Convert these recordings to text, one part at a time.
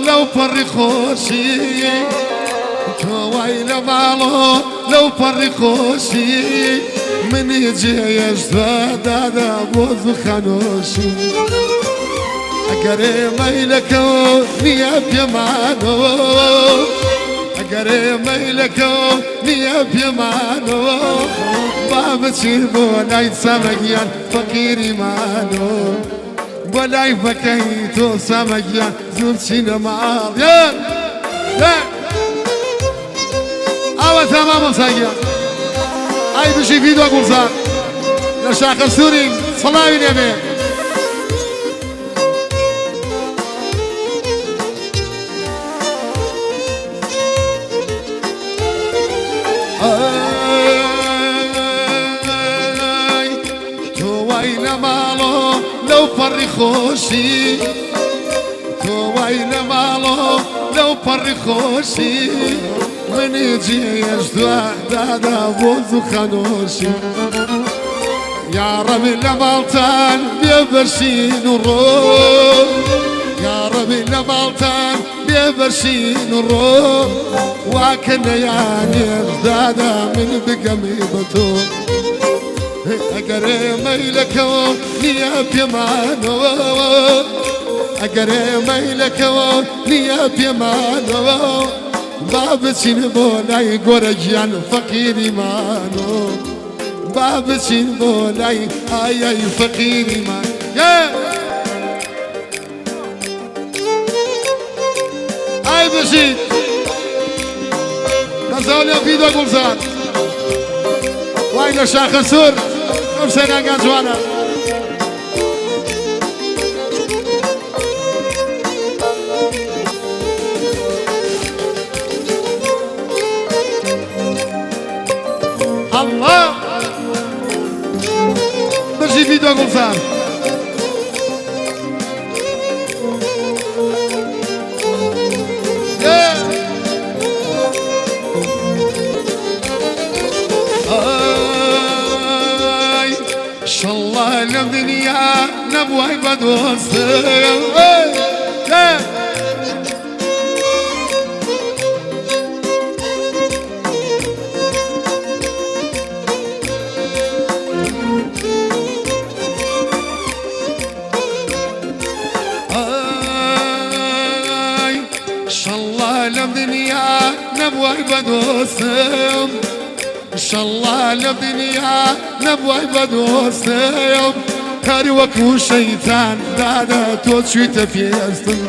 لو فري خوشي توي لمالو لو فري خوشي من يجي يجداد هذا بوز خنوشي أقري ميلكو نياب يمانو أقري ميلكو نياب يمانو باب تشيبو نايت سمجيان فقيري مانو ولاي فكيتو سمجيان زوجين مال يا أوا تمام سايا أي بشي فيديو أقول صار لشاخر سوري صلاة النبي لو فري خوشي توين مالو لو فري خوشي من يجي يجدو دادا بوزو خنوشي يا ربي لمالتان بيبرشين الروح يا ربي لمالتان بيبرشين الروح وكنا يعني دادا من بقميبتو أقري ميلكو نياب يمانو أقري ميلكو نياب يمانو بابتين بولاي قرجيان فقيري مانو بابتين بولاي آي فقيري مانو آي بشي نزاولي فيدو أقول زاد وين الشاخر سور نفسنا قاعد جوانا الله بجي فيديو أقول صار شالله للدنيا نبوي بدوس شالله للدنيا نبوي بدوس إن شاء الله للدنيا نبوي بدوس يوم كاري وكو شيطان دادا توتشويت في أستن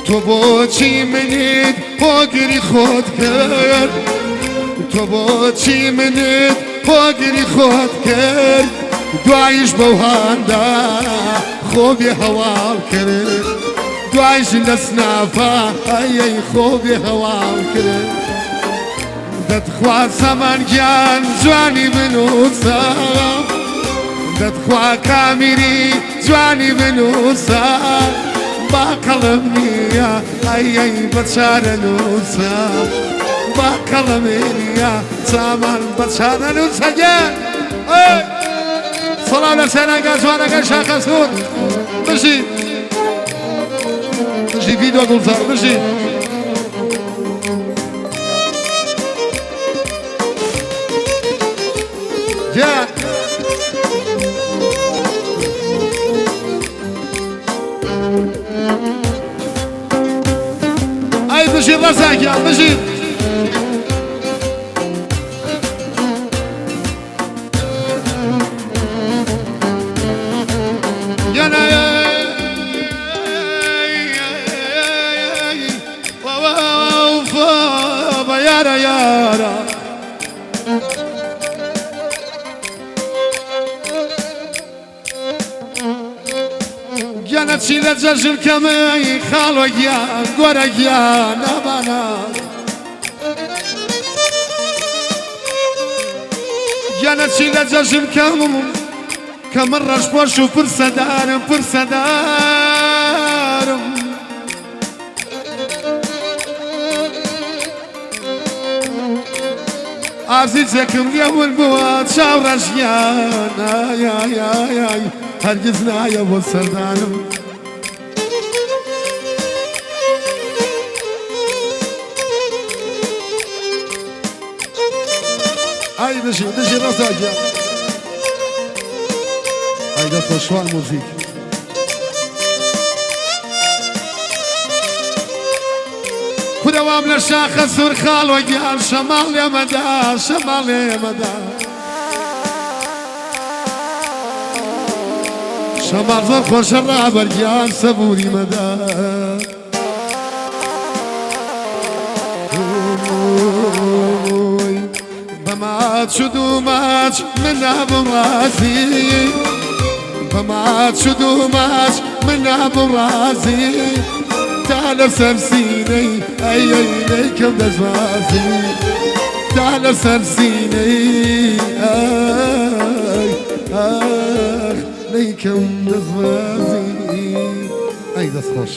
توبوتشي منيد فوقري خود كر توبوتشي منيد فوقري خود كر دعيش بوهاندا خوبي هوال كر دعيش لسنافا أي خوبي هوال كر دتخوا سمان جان جواني بنوسا دتخوا كاميري جواني بنوسا باقلبني يا أي بتشار نوسا باقلبني يا سامان بتشار نوسا جان صلاة لسنا جوانا شاخ سود مشي مشي فيديو أقول صار مشي يا أي بشير راسك يا بشير يا يا يا جانا تشيل الجرجل كمي خالو يا قورا يا نبانا جانا تشيل الجرجل كمرة شبوشو فرسدار عزيزكم يا والبوات شاور اشيانا يا هرجزنا يا ابو السردان ئای دژی ڕەزاگیە ئای دەست بە شوان موزیک کورەوام لە شاخە سوور خاڵوەگیان شەماڵ لێمەدا شەماڵ لێمەدا شەماڵ زۆر خۆشە ڕابەرگیان سەبووری مەدا بەمات شد و ماچ من نابم ڕازی بەمات شد و ماچ من نابم ڕازی تا لەسەر سینەی ئەی نەیکەم دەستبازی تا لەسەر سینەی نەیکەم دەستبازی ئەی دەستخۆش